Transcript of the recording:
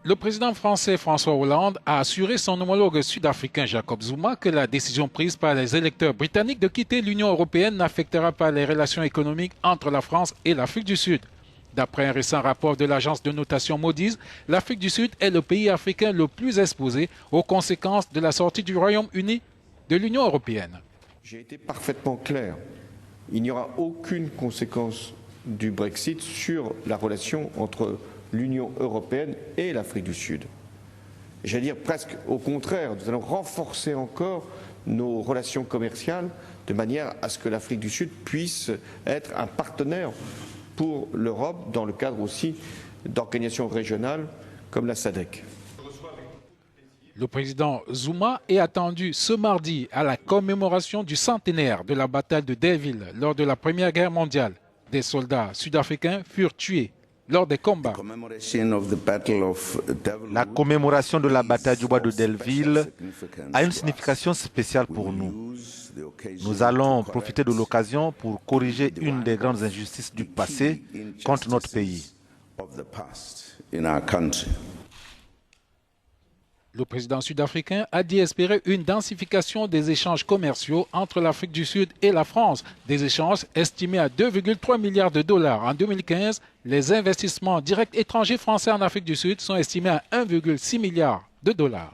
Le président français François Hollande a assuré son homologue sud-africain Jacob Zuma que la décision prise par les électeurs britanniques de quitter l'Union européenne n'affectera pas les relations économiques entre la France et l'Afrique du Sud. D'après un récent rapport de l'agence de notation Moody's, l'Afrique du Sud est le pays africain le plus exposé aux conséquences de la sortie du Royaume-Uni de l'Union européenne. J'ai été parfaitement clair. Il n'y aura aucune conséquence du Brexit sur la relation entre l'Union européenne et l'Afrique du Sud. J'allais dire presque au contraire, nous allons renforcer encore nos relations commerciales de manière à ce que l'Afrique du Sud puisse être un partenaire pour l'Europe dans le cadre aussi d'organisations régionales comme la SADC. Le président Zuma est attendu ce mardi à la commémoration du centenaire de la bataille de Delville lors de la Première Guerre mondiale. Des soldats sud-africains furent tués lors des combats. La commémoration de la bataille du bois de Delville a une signification spéciale pour nous. Nous allons profiter de l'occasion pour corriger une des grandes injustices du passé contre notre pays. Le président sud-africain a dit espérer une densification des échanges commerciaux entre l'Afrique du Sud et la France. Des échanges estimés à 2,3 milliards de dollars en 2015. Les investissements directs étrangers français en Afrique du Sud sont estimés à 1,6 milliard de dollars.